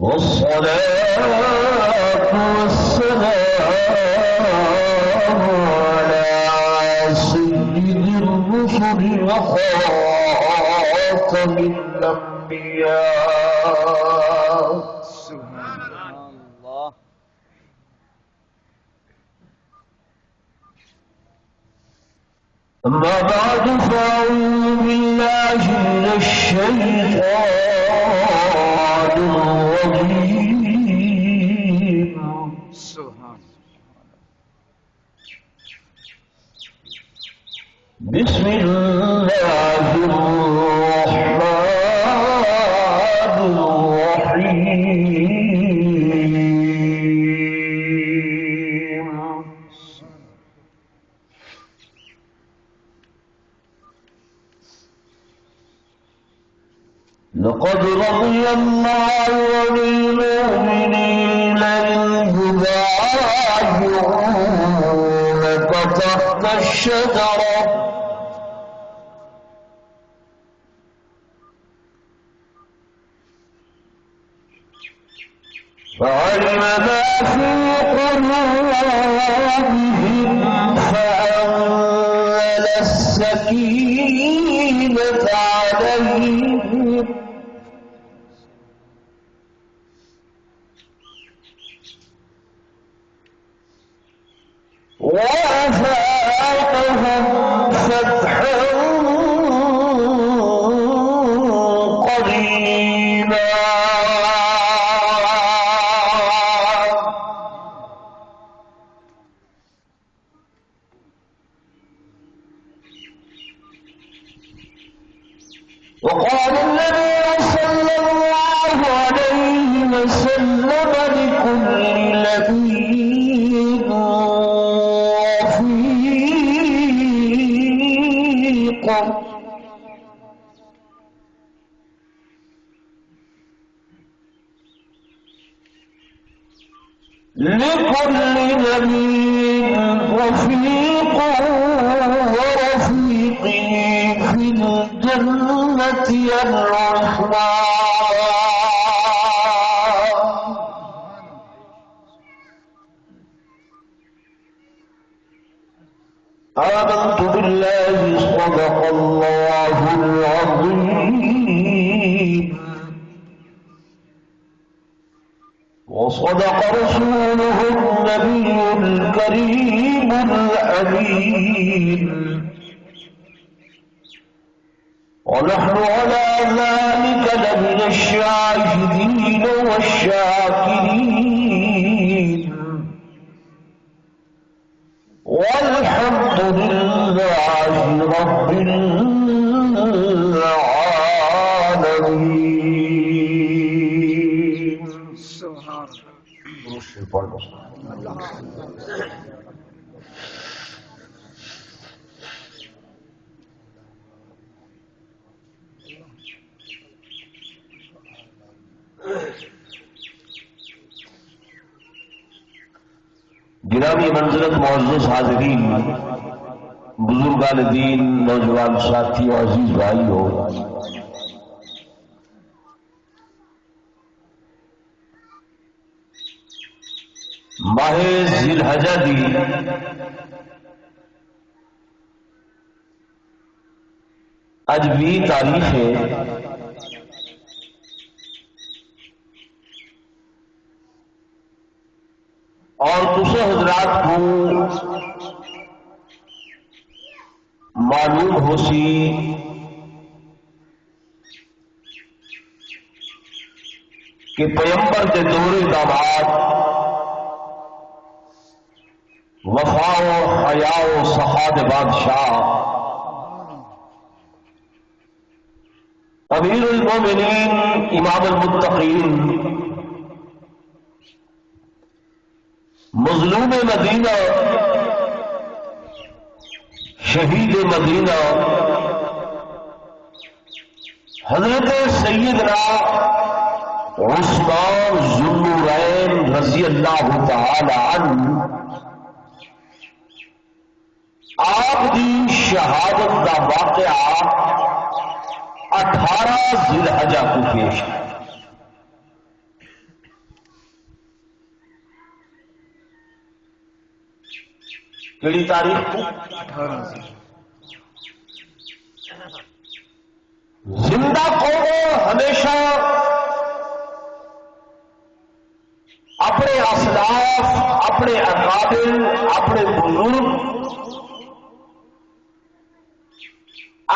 والصلاة والسلام على سيد الرسل وخاتم الأنبياء. سبحان الله. أما بعد فأعوذ بالله من الشيطان الرجيم. سبحان بسم الله الرحمن الرحيم. لقد رضي الله عن المؤمنين إذ يبايعونك تحت الشجرة فعلم ما في قلوبهم فأنزل السكينة عليهم وأثابهم فتحا قريبا. وقال النبي صلى الله عليه وسلم لكل نبي رفيق لكل نبي رفيق ورفيقه في الجنة الرحمن. آمنت بالله صدق الله العظيم وصدق رسوله النبي الكريم الأمين ونحن على ذلك لمن الشاهدين والشاكرين والحمد لله رب العالمين. سبحان گرامی منزلت معزز حاضرین، بزرگان دین، نوجوان ساتھی اور عزیز بھائی ہو، ماہ ذی الحجہ دی اج 20 تاریخ ہے اور تسے حضرات کو معلوم ہو سی کہ پیغمبر کے دور داماد وفا و حیا و سخاد بادشاہ امیر المومنین امام المتقین مظلوم مدینہ شہید مدینہ حضرت سیدنا عثمان ذو النورین رضی اللہ تعالی عنہ آپ کی شہادت کا واقعہ 18 ذی الحجہ کو پیش ہے۔ کیڑی تاریخ کو 18 سے زندہ قوموں ہمیشہ اپنے اسلاف، اپنے اکابر، اپنے بزرگ،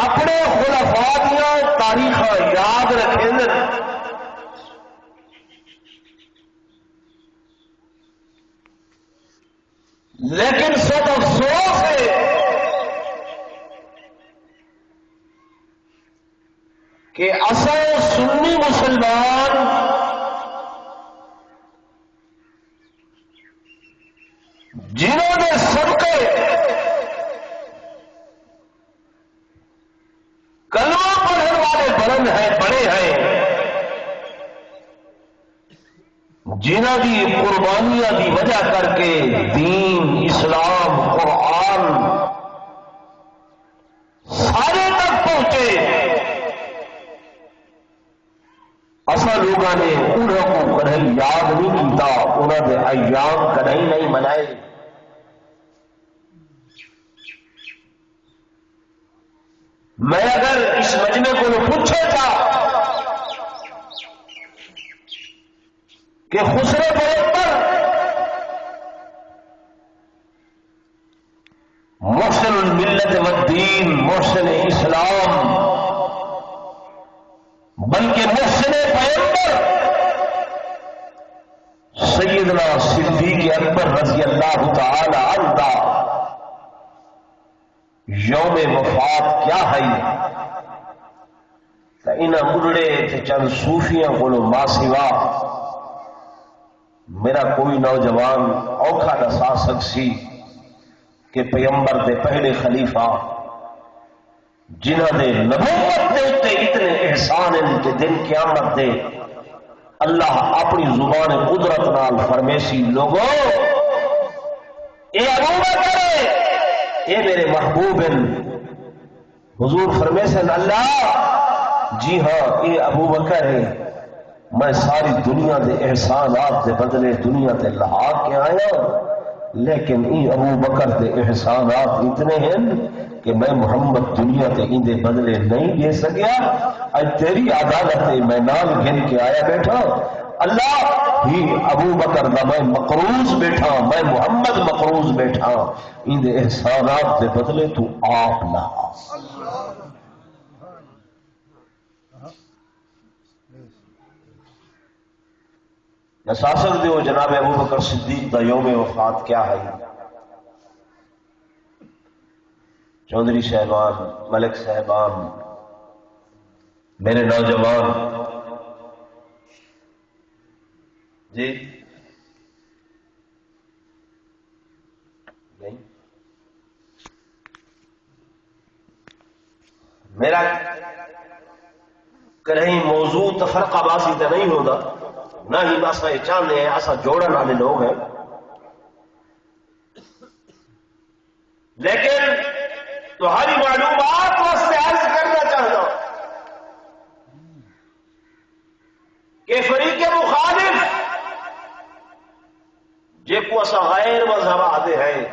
اپنے خلفاء دیا تاریخ یاد رکھیں، لیکن سب افسوس ہے کہ اصل سنی مسلمان جنہوں نے صدقے کلمہ پڑھنے والے بلند ہیں، بڑے ہیں، جنہ کی قربانیاں کی وجہ کر کے دین، اسلام، قرآن سارے تک پہنچے، اصل لوگوں نے انہوں کو کدی یاد نہیں کیتا، انہوں نے ایام کدی نہیں منائے۔ میں اگر اس مجمع کو پوچھے تھا کہ خسرو پیغمبر محسن الملت والدین، محسن اسلام، بلکہ محسن پیغمبر سیدنا صدیق اکبر رضی اللہ تعالی عنہ یوم وفات کیا ہے، تو انہاں بڑھڑے تے چند صوفیاں کو ماں سوا میرا کوئی نوجوان اوکھا دسا سکسی کہ پیغمبر دے پہلے خلیفہ جنہاں دے نبوت دے تے اتنے احسان ہیں کہ دن قیامت دے اللہ اپنی زبان قدرت نال فرمیسی لوگوں اے ابو بکر اے میرے محبوب ہیں، حضور فرمیسن اللہ جی ہاں اے ابو بکر ہے، میں ساری دنیا دے احسانات دے بدلے دنیا تے لہا کے آیا، لیکن ای ابو بکر دے احسانات اتنے ہیں کہ میں محمد دنیا تے ان دے بدلے نہیں دے سکیا، اج تیری عدالت میں نال گن کے آیا بیٹھا، اللہ ہی ابو بکر دا میں مقروض بیٹھا، میں محمد مقروض بیٹھا، ان دے احسانات دے بدلے تو آپ لہا۔ دسا سکتے ہو جناب ابو بکر صدیق دا یوم وفات کیا ہے؟ چودھری صاحبان، ملک صاحبان، میرے نوجوان جی نہیں، میرا کہیں موضوع تفرقہ بازی تو نہیں ہوگا، نہ ہی ایسا یہ چاہتے ہیں، ایسا جوڑن والے لوگ ہیں، لیکن تمہاری معلومات واسطے عرض کرنا چاہتا ہوں کہ فریق مخالف جے کو ایسا غیر مذہب آتے ہیں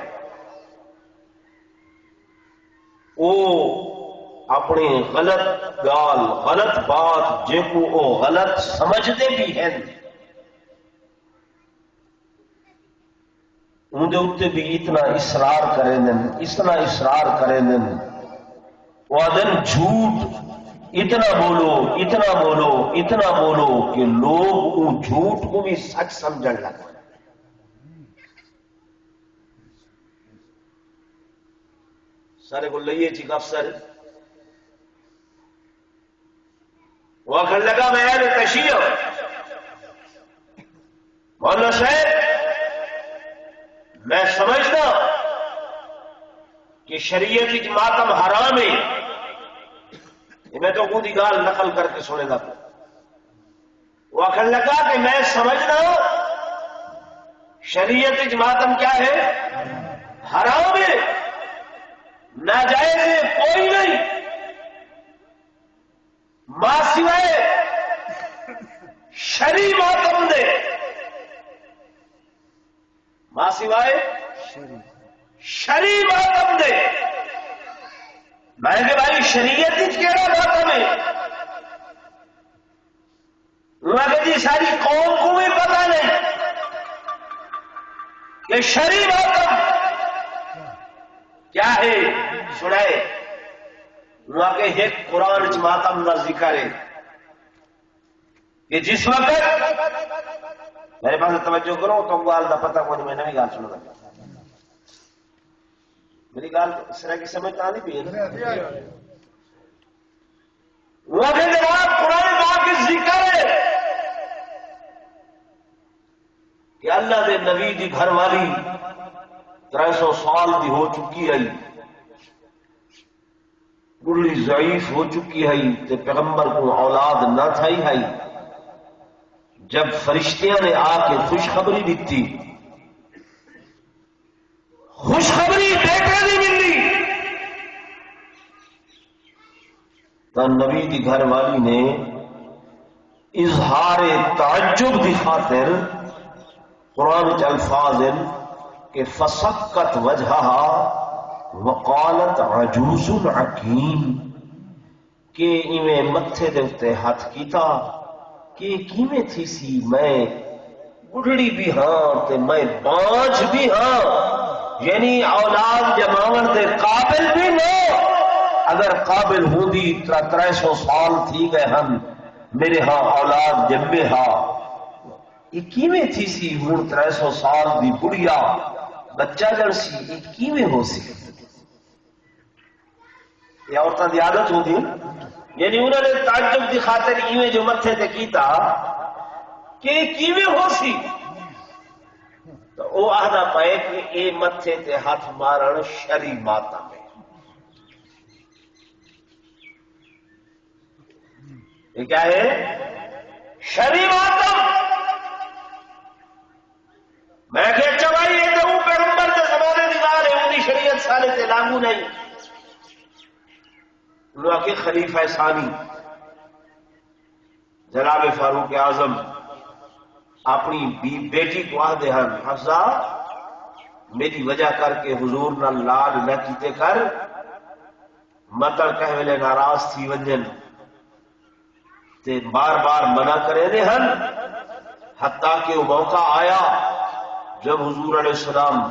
وہ اپنی غلط گال، غلط بات جے کو وہ غلط سمجھتے بھی ہیں اندے اتنے بھی اتنا اصرار کریں دن، اتنا اصرار کریں دن، وہ دن جھوٹ اتنا بولو، اتنا بولو، اتنا بولو کہ لوگ ان جھوٹ کو بھی سچ سمجھن لگا۔ سارے کو لئیے چیک افسر وہ آخر لگا میں اہل تشیع مولانا صاحب میں سمجھتا کہ شریعت کی ماتم حرام ہے، میں تو خود ہی گال نقل کر کے سنے گا۔ وہ آخر لگا کہ میں سمجھتا شریعت کی ماتم کیا ہے؟ حرام ہے، ناجائز ہے، کوئی نہیں، ماں سوائے شرعی ماتم دے، ماں سوائے شری ماتم دے میں کہ بھائی شریعت کہڑا ماتم ہے؟ انہوں نے جی ساری قوم کو بھی پتہ نہیں کہ شری ماتم کیا ہے، سنائے انہوں نے ایک قرآن چ ماتم کا ذکر ہے کہ جس وقت میرے پاس توجہ کرو تو گال کا پتہ کوئی میں نئی گال سنو گا، میری گال اس طرح کی سمجھ آ نہیں پی وہ جناب قرآن پاک کی ذکر ہے کہ اللہ دے نبی دی گھر والی 300 سال دی ہو چکی ہے، بڑھی ضعیف ہو چکی ہے تے پیغمبر کو اولاد نہ تھائی ہے، جب فرشتیاں نے آ کے خوشخبری دیتی، خوشخبری بیٹے دی ملی تو نبی دی گھر والی نے اظہار تعجب دی خاطر قرآن کے الفاظ کہ فسکت وجہہا وقالت عجوز عقیم کہ ایویں متھے دے اتے ہاتھ کیتا کہ کیویں تھی سی میں بڑھڑی بھی ہاں تے میں بانجھ بھی ہاں، یعنی اولاد جماون دے قابل بھی نہ، اگر قابل ہوندی 300 سال تھی گئے ہم میرے ہاں اولاد جمے ہاں، یہ کیویں تھی سی ہوں 300 سال دی بڑھیا بچہ جڑ سی یہ کیویں ہو سی؟ یہ عورتوں کی عادت ہوتی، یعنی انہوں نے تعجب کی خاطر ایویں جو متھے تے کیتا کہ کیویں ہو سی، تو وہ آہدا پائے کہ اے متھے تے ہاتھ مارن شری ماتم ہے۔ یہ کیا ہے؟ شری ماتم۔ میں کہ اچھا بھائی یہ تو پیغمبر کے زمانے کی بات ہے، انہی شریعت سارے تے لاگو نہیں۔ انہوں نے خلیفہ ثانی جناب فاروق اعظم اپنی بیٹی کو آدھے ہیں حفظہ میری وجہ کر کے حضور نہ لاڈ نہ کیتے کر، مطلب کہ ویلے ناراض تھی ونجن تے بار بار منع کرے دے ہن، حتیٰ کہ وہ موقع آیا جب حضور علیہ السلام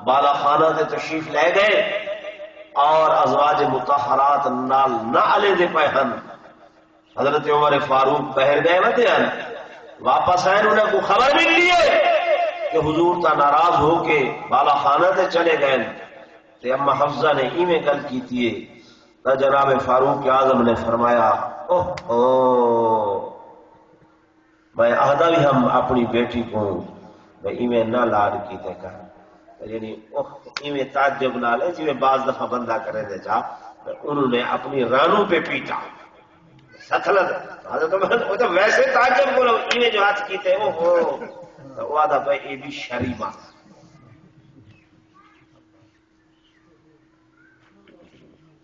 بالا خانہ تے تشریف لے گئے اور ازواج مطہرات نال نہ علی دے پہ ہن، حضرت عمر فاروق بہر گئے وتے ہیں، واپس آئے انہیں کو خبر ملی ہے کہ حضور تا ناراض ہو کے بالا خانہ تے چلے گئے، تے اما حفظہ نے ایویں گل کی تھی تو جناب فاروق اعظم نے فرمایا میں آہدا بھی ہم اپنی بیٹی کو میں ایویں نہ لاڈ کیتے کر، یعنی ایویں تعجب نہ لے جی بعض دفعہ بندہ کرے دے جا، انہوں نے اپنی رانوں پہ پیٹا سکھلت وہ تو ویسے تعجب کو ایویں جو ہاتھ کیتے تو وہ آدھا بھائی یہ بھی شرعی بات،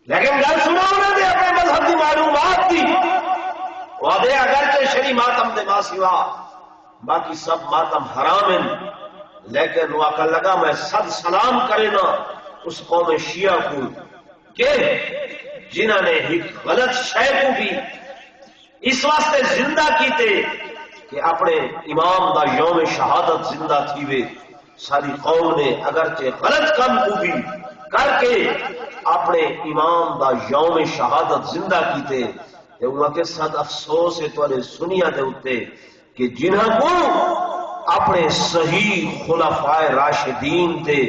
لیکن گل سنو انہوں نے اپنے مذہب کی معلومات دی، وہ آدھے اگرچہ شرعی ماتم دے ماں سوا باقی سب ماتم حرام ہیں، لیکن وہ آخر لگا میں صد سلام کرے نا اس قوم شیعہ کو کہ جنہوں نے ایک غلط شے کو بھی اس واسطے زندہ کیتے کہ اپنے امام دا یوم شہادت زندہ تھی وے، ساری قوم نے اگرچہ غلط کام کو بھی کر کے اپنے امام دا یوم شہادت زندہ کیتے، تے انہاں کے صد افسوس ہے تو سنیا دے اتے کہ جنہاں کو اپنے صحیح خلفائے راشدین تے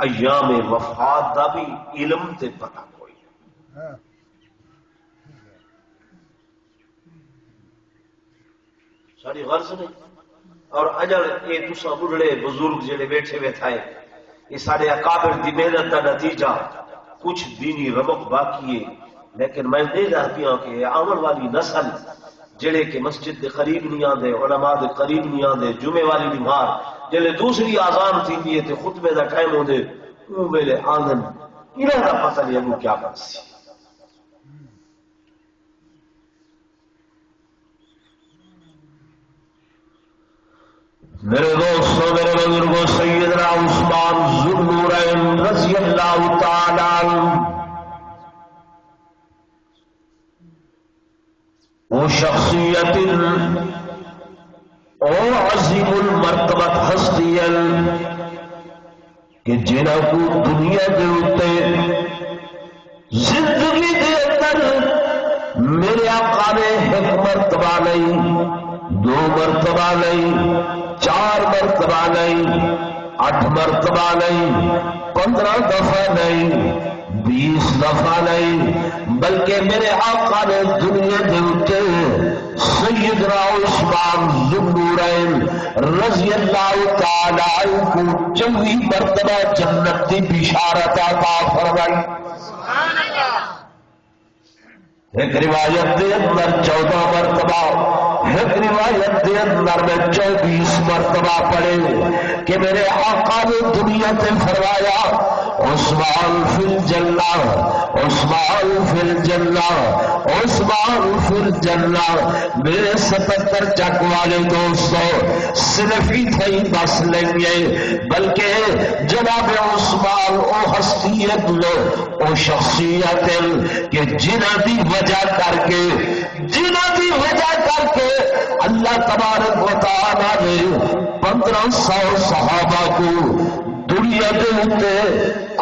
ایام وفات دا بھی علم تے پتہ کوئی ساری غرض نہیں، اور اجل یہ تسا بڑھڑے بزرگ جڑے بیٹھے ہوئے تھے یہ سارے اکابر دی محنت کا نتیجہ، کچھ دینی رمق باقی ہے، لیکن میں دے رہتی ہوں کہ آمن والی نسل جڑے کہ مسجد دے قریب نہیں آندے، علماء دے قریب نہیں آندے، جمعے والی نماز جلے دوسری آزان تھی دیئے تے خطبے دا ٹائم ہو دے اون ویلے آندن، انہاں دا پتہ نہیں ابو کیا کرسی۔ میرے دوستوں میرے بزرگوں سیدنا عثمان ذو النورین رضی اللہ تعالی عنہ وہ شخصیت اور عظیم المرتبت ہستی کہ جنہوں کو دنیا کے اوتے زندگی دے اندر میرے آقا نے ایک مرتبہ نہیں، دو مرتبہ نہیں، 4 مرتبہ نہیں، 8 مرتبہ نہیں، 15 دفعہ نہیں، 20 دفعہ نہیں، بلکہ میرے آقا نے دنیا کے اوتے سیدنا عثمان ذو النورین رضی اللہ تعالی عنہ کو 24 مرتبہ جنت کی بشارت عطا فرمائی۔ ایک روایت دے اندر 14 مرتبہ، ایک روایت دے اندر میں 24 مرتبہ پڑھے کہ میرے آقا نے دنیا سے فرمایا عثمان فی الجنہ، عثمان فی الجنہ، عثمان فی الجنہ۔ میرے 77 چک والے دوستوں صرف ہی تھئی بس لیں گے، بلکہ جناب عثمان او حسیت لو او شخصیت کہ جنہ دی وجہ کر کے، جنہ دی وجہ کر کے اللہ تبارک و تعالی نے 1500 صحابہ کو دنیا کے اوپر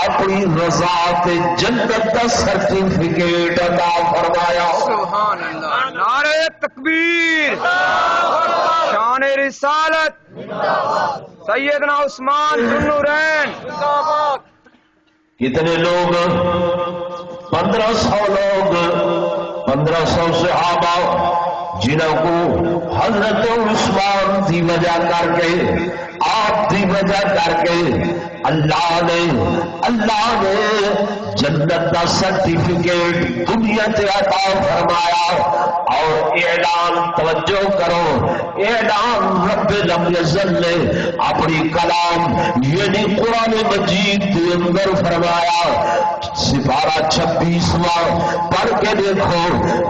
اپنی رضا تے جنت کا سرٹیفکیٹ عطا فرمایا۔ سبحان اللہ، نعرہ تکبیر، شان رسالت، سیدنا عثمان ذو النورین۔ کتنے لوگ؟ 1500 لوگ، 1500 صحابہ جنہوں کو حضرت عثمان کی وجہ کر کے، آپ کی وجہ کر کے اللہ نے جنت کا سرٹیفکیٹ دنیا سے عطا فرمایا۔ اور اعلان توجہ کرو، اعلان رب لم یزل نے اپنی کلام یعنی قرآن مجید کے اندر فرمایا، سپارہ 26واں پڑھ کے دیکھو،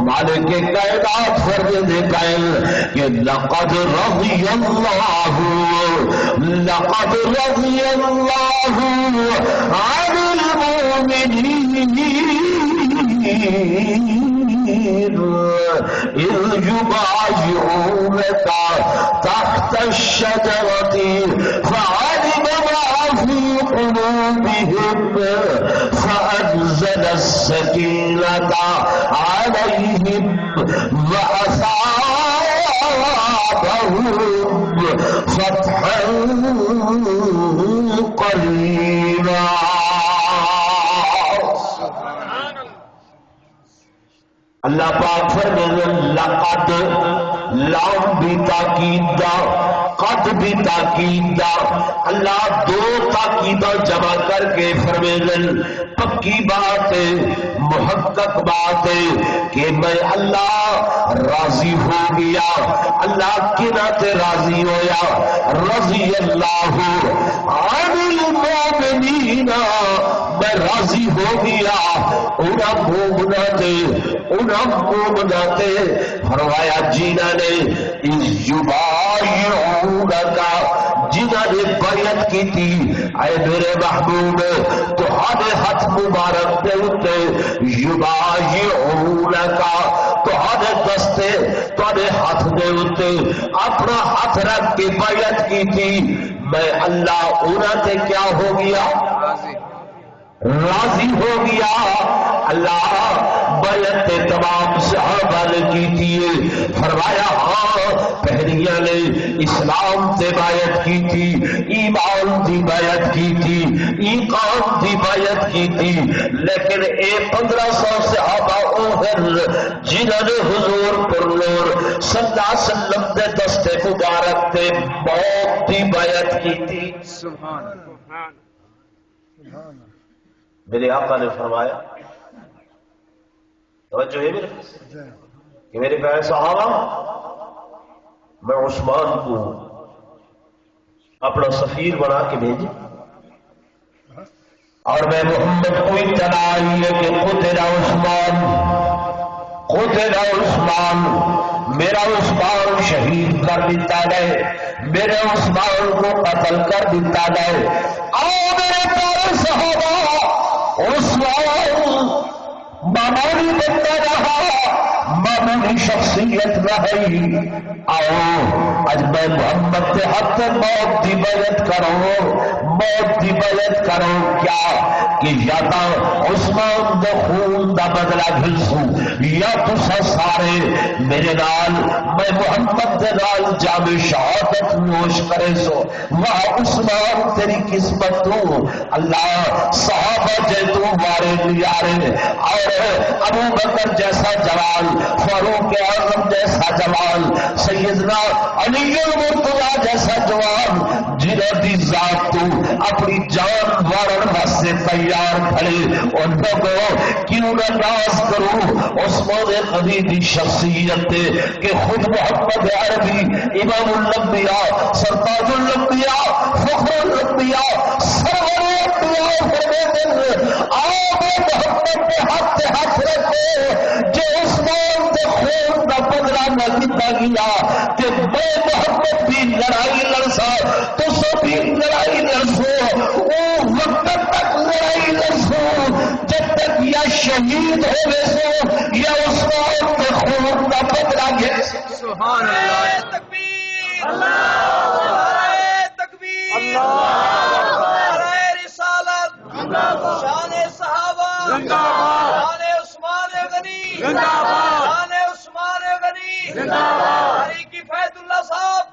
مالک کائنات فرماتے ہیں کہ لقد رضی اللہ، لقد رضی اللہ عن المؤمنین اذ یبایعونک تحت الشجرۃ فعلم ما فی قلوبهم فأنزل السکینۃ علیہم وأثابهم فتحا قریبا۔ اللہ پاک فرماتے لقد، لام بھی تاکید دا، قد بھی تاکید دا، اللہ 2 تاکیداں جمع کر کے فرماتے پکی بات ہے، محقق بات ہے کہ میں اللہ راضی ہو گیا۔ اللہ کنا تے راضی ہویا؟ رضی اللہ عن المؤمنین، میں راضی ہو گیا انہاں مومنا تے فرمایا جنہاں نے یبایعونک، جنہاں نے بیعت کی تھی اے میرے محبوب تہاڈے ہاتھ مبارک دے اوتے، یبایعونک تہاڈے دستے تہاڈے ہاتھ دے اوتے اپنا ہاتھ رکھ کے بیعت کی تھی، میں اللہ انہاں تے کیا ہو گیا؟ راضی ہو گیا۔ اللہ بیعت تمام صحابہ نے کی تھی، فرمایا ہاں پہلیاں نے اسلام سے بیعت کی تھی، ایمان کی بیعت کی تھی، ایقان کی بیعت کی تھی، لیکن اے 1500 صحابہ اوہر جنہوں نے حضور پر نور صلی اللہ علیہ وسلم دے دستے مبارک تے موت کی بیعت کی تھی۔ سبحان میرے آقا نے فرمایا، توجہ ہے میرے کہ میرے پیارے صحابہ، میں عثمان کو اپنا سفیر بنا کے بھیجا اور میں محمد کو اطلاع آئی ہے کہ قتل عثمان، قتل عثمان، میرا عثمان شہید کر دیتا گئے، میرے عثمان کو قتل کر دیتا گئے۔ آؤ میرے پیارے صحابہ، عثمان معمولی بنتا رہا، معمولی شخصیت رہی۔ آؤ اج میں محمد کے حق موت کی بیعت کرو، موت کی بیعت کرو، کیا کہ یا تو عثمان دے خون دا بدلہ گھلسو، یا تسا سارے میرے نال میں محمد دے نال جام شہادت نوش کرے سو۔ واہ عثمان تیری قسمت تو اللہ صحابہ جے تو مارے نیارے، اور ابو بکر جیسا جوان، فاروق اعظم جیسا جوان، سیدنا علی المرتضیٰ جیسا جوان، جنہاں دی ذات تو اپنی جان وارن واسطے تیار کھڑے، ان لوگوں کیوں نہ ناز کرو عثمان غنی دی شخصیت کہ خود محمد عربی امام الانبیاء سرتاج الانبیاء فخر الانبیاء سرور الانبیاء فرماتے ہیں آپ محمد کے ہاتھ رکھو جو عثمان کے خون کا بدلہ نہ دیتا گیا کہ میں محمد کی لڑائی لڑسا تو سبھی لڑائی لڑسو، وہ وقت تک لڑائی لڑسو جب تک یا شہید ہوئے سو یا عثمان کے خون کا بدلہ گھے۔ سبحان اللہ، تکبیر، نعرہ تکبیر، نعرہ رسالت، شان صحابہ، شان عثمان غنی، شان عثمان غنی، ہری کی فیض اللہ صاحب،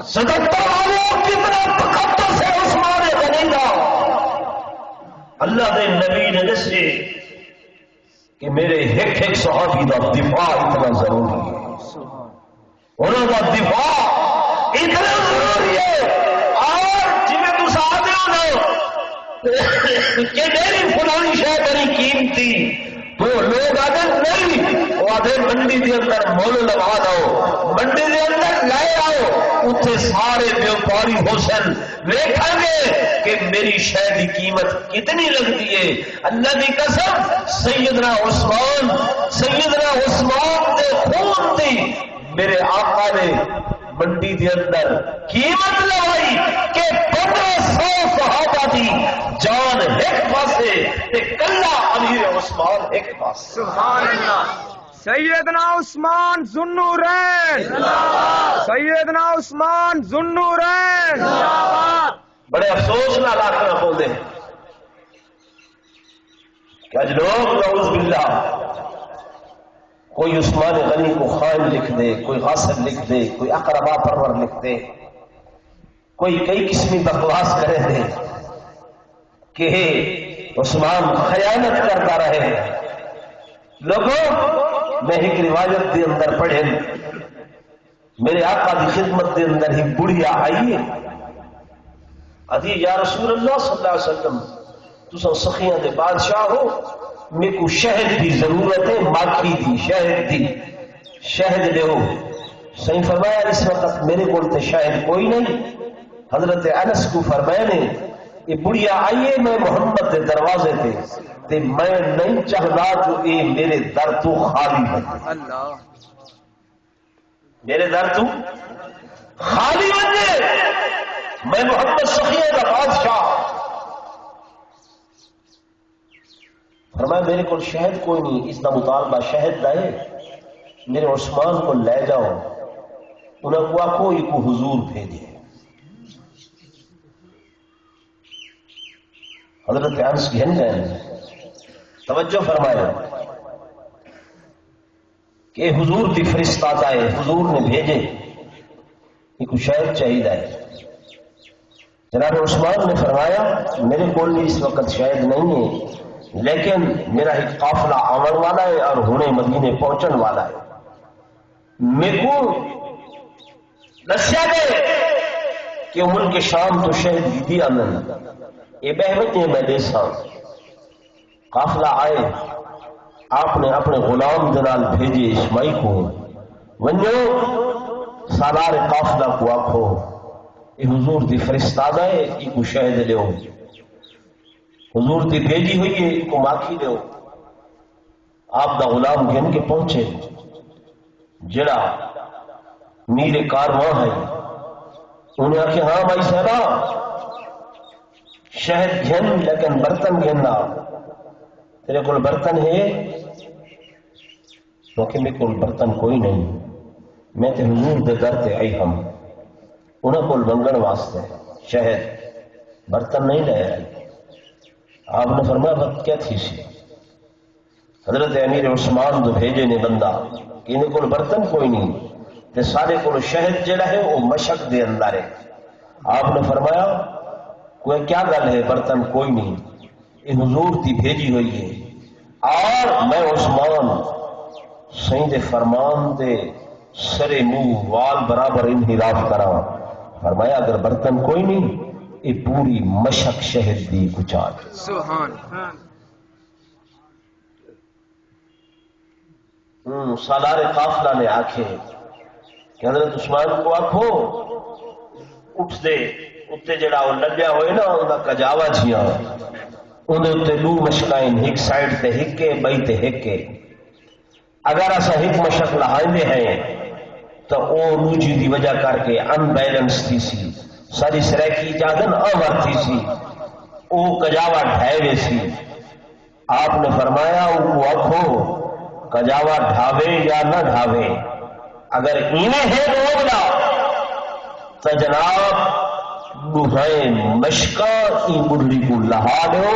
صدقہ والوں کتنا تقدس ہے عثمان غنی کا۔ اللہ دے نبی نے دسے کہ میرے ایک ایک صحابی کا دفاع اتنا ضروری ہے، انہوں کا دفاع اتنا ضروری ہے۔ اور جی میں تم آتے ہو نا کہ میری فلانی شاید بڑی قیمتی، تو لوگ آتے نہیں، وہ آتے منڈی کے اندر مول لگا دو، منڈی کے اندر لے آؤ، اتنے سارے ویوپاری حسن دیکھیں گے کہ میری شے کی قیمت کتنی لگتی ہے۔ اللہ کی قسم سیدنا عثمان دے خون دی میرے آقا نے منڈی دے اندر قیمت لگائی کہ 1500 صحابہ دی جان ایک پاسے تے کلا امیر عثمان ایک پاسے۔ سبحان اللہ، سیدنا عثمان ذوالنورین، سیدنا عثمان ذوالنورین۔ بڑے افسوس نال آخر بولتے ہیں کہ آج لوگ نعوذ باللہ کوئی عثمان غنی کو خائن لکھ دے، کوئی غاصب لکھ دے، کوئی اقربا پرور لکھ دے، کوئی کئی قسمی بکواس کرے دے کہ عثمان خیانت کرتا رہے۔ لوگوں میں ایک روایت کے اندر پڑھے، میرے آقا کی خدمت کے اندر ہی بڑھیا آئیے ادھی یا رسول اللہ صلی اللہ علیہ وسلم تسا سخیاں دے بادشاہ ہو، میرے کو شہد کی ضرورت ہے، ماکھی دی شہد دی، شہد لو۔ صحیح فرمایا اس وقت میرے کو تے شہد کوئی نہیں۔ حضرت انس کو فرمایا نے یہ بڑھیا آئیے میں محمد دے دروازے تے میں نہیں چاہتا جو اے میرے در تو خالی ہے، اللہ میرے در تو خالی بنے، میں محمد سخیہ کا بادشاہ۔ فرمایا میرے کو شہد کوئی نہیں، اس کا مطالبہ شہد کا ہے، میرے عثمان کو لے جاؤ، انہیں کو آخو یہ کو حضور بھیجے۔ حضرت انس گھن گئے، توجہ فرمایا کہ حضور کی فرشتہ ہے، حضور نے بھیجے، یہ کو شہد چاہیے ہے۔ جناب عثمان نے فرمایا میرے کو اس وقت شہد نہیں ہے، لیکن میرا ایک قافلہ آمن والا ہے اور ہونے مدینے پہنچن والا ہے، میرے کو دسیا گئے کہ ملک شام تو شہد ہی دیا میں یہ بہوتے میں دیسا۔ قافلہ آئے، آپ نے اپنے غلام جنال بھیجے اسماعیل کو، ونجو سالار قافلہ کو آکھو یہ حضور دی فرستادہ ہے، یہ کو شہد لیو، حضور دی بھیجی ہوئی ہے، یہ کو ماکھی لیو۔ آپ دا غلام گھن کے پہنچے، جڑا میرے کارواں ہے انہیں آخیا ہاں بھائی صاحبہ شہد گھن لیکن برتن گھننا تیرے کول برتن ہے؟ کیونکہ میرے کول برتن کوئی نہیں، میں تے حضور دے در تے آئی ہم انہاں کول منگن واسطے شہد برتن نہیں لے آئی۔ آپ نے فرمایا بات کیا تھی سی؟ حضرت امیر عثمان جو بھیجے نے بندہ کہ انہیں کول برتن کوئی نہیں تے سارے کول شہد جڑا ہے وہ مشک دے اندر ہے۔ آپ نے فرمایا کوئی کیا گل ہے برتن کوئی نہیں، یہ حضور دی بھیجی ہوئی ہے اور میں عثمان سائیں دے فرمان دے سرے منہ وال برابر انحراف کرا۔ فرمایا اگر برتن کوئی نہیں یہ پوری مشک شہد دی کچال۔ سبحان سالار قافلہ نے آکھے کہ حضرت عثمان کو آکھو اٹھ دے اتنے جڑا وہ لگیا ہوئے نا انہاں کجاوا جیاں اندے اتنے دو مشکائیں ایک سائڈ تے ہکے بئی تے ہکے، اگر اسا ایک مشک لہائندے ہیں تو او دوجی دی وجہ کر کے ان بیلنس تھی سی ساری سریکی اجازن آور تھی سی او کجاوا ڈھائے سی۔ آپ نے فرمایا او آکھو کجاوا ڈھاوے یا نہ ڈھاوے، اگر اینے ہے روگنا تو جناب بہائے مشکا ای بڑھڑی کو لہا دو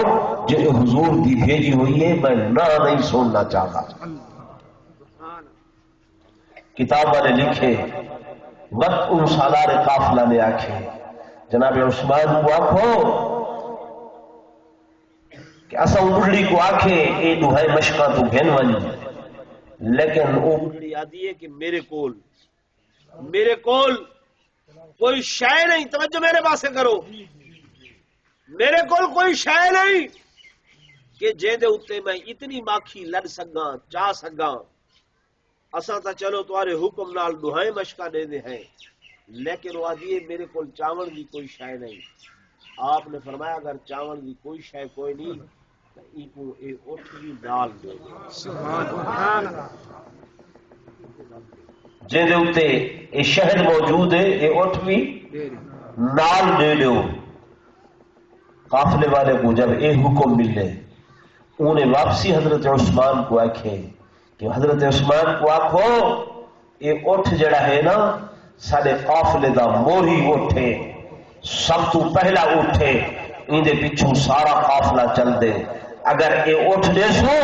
جو حضور دی بھیجی ہوئی ہے، میں نہ نہیں سننا چاہتا۔ کتاب والے لکھے وقت ان سالار قافلہ نے آکھے جناب عثمان کو آکھو کہ اسا بڑھڑی کو آکھے اے دہائے مشکا تو گھن والی، لیکن وہ بڑھڑی آدھی ہے کہ میرے کول کوئی شے نہیں، توجہ میرے پاسے کرو، میرے کول کوئی شے نہیں کہ جے دے اتے میں اتنی ماکھی لڑ سکاں چاہ سکاں۔ اساں تا چلو تمہارے حکم نال دہائے مشکا دے دے ہیں، لیکن وہ آدھی میرے کول چاول کی کوئی شے نہیں۔ آپ نے فرمایا اگر چاول کی کوئی شے کوئی نہیں تو ای کو اے اٹھ بھی ڈال دے۔ سبحان جے دے اتے اے شہد موجود ہے اے اٹھ بھی نال دے دو۔ قافلے والے کو جب اے حکم ملے انہیں واپسی حضرت عثمان کو آکھے کہ حضرت عثمان کو آکھو اے اٹھ جڑا ہے نا سارے قافلے دا موری اٹھے، سب تو پہلا اٹھے، اندے پیچھوں سارا قافلہ چل دے، اگر اے اٹھ دے سو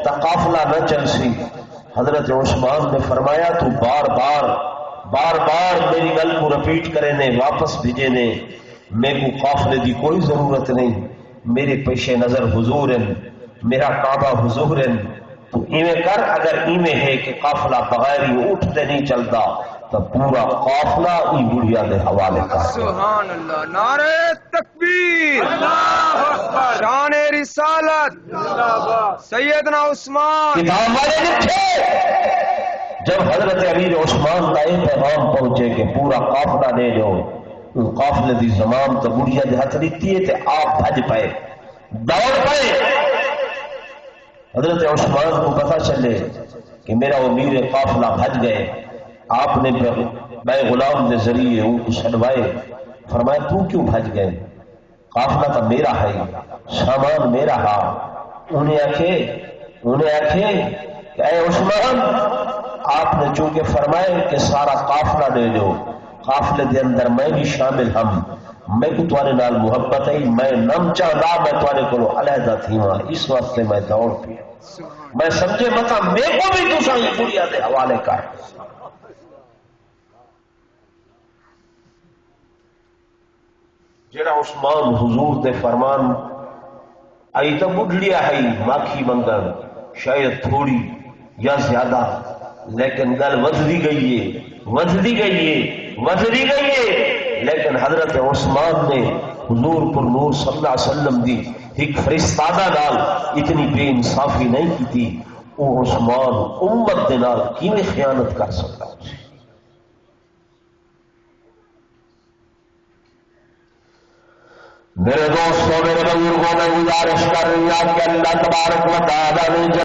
تو قافلہ نہ چل سی۔ حضرت عثمان نے فرمایا تو بار بار میری گل کو رپیٹ کرے نے واپس بھیجے نے، میں کو قافلے دی کوئی ضرورت نہیں، میرے پیش نظر حضور ہیں، میرا کعبہ حضور ہیں، تو ایویں کر اگر ایویں ہے کہ قافلہ بغیر ہی اٹھتے نہیں چلتا تو پورا قافلہ ای بڑھیا دے حوالے کر۔ سبحان اللہ، نعرہ تکبیر، اللہ اکبر، شان رسالت، سیدنا عثمان۔ کتاب والے لکھے جب حضرت امیر عثمان کا یہ پیغام پہنچے کہ پورا قافلہ لے جاؤ، ان قافلے دی زمان تو بڑھیا دے ہاتھ لیتی ہے تے آپ بھج پائے دوڑ پائے۔ حضرت عثمان کو پتہ چلے کہ میرا امیر قافلہ بھج گئے، آپ نے میں غلام دے ذریعے ان کو چھڑوائے، فرمایا تو کیوں بھج گئے؟ قافلہ تو میرا ہے، سامان میرا ہے۔ انہیں آکھے کہ اے عثمان آپ نے چونکہ فرمائے کہ سارا قافلہ لے لو، قافلے دے اندر میں بھی شامل ہم، میں کو تمہارے نال محبت ہے، میں نم چاہتا میں تمہارے کو علیحدہ تھی ہاں، اس واسطے میں دوڑ پیا، میں سمجھے متا میرے کو بھی دوسرا یہ بڑھیا دے حوالے کر۔ جڑا عثمان حضور دے فرمان آئی تو بڑھڑیا ہے ماکھی منگن شاید تھوڑی یا زیادہ، لیکن گل وزدی گئی ہے، لیکن حضرت عثمان نے حضور پر نور صلی اللہ علیہ وسلم دی ایک فرشتادہ نال اتنی بے انصافی نہیں کی تھی، وہ عثمان امت دے نال کیویں خیانت کر سکتا؟ میرے دوستوں میرے بزرگوں میں گزارش کر رہی ہے کہ اللہ تبارک و تعالی نے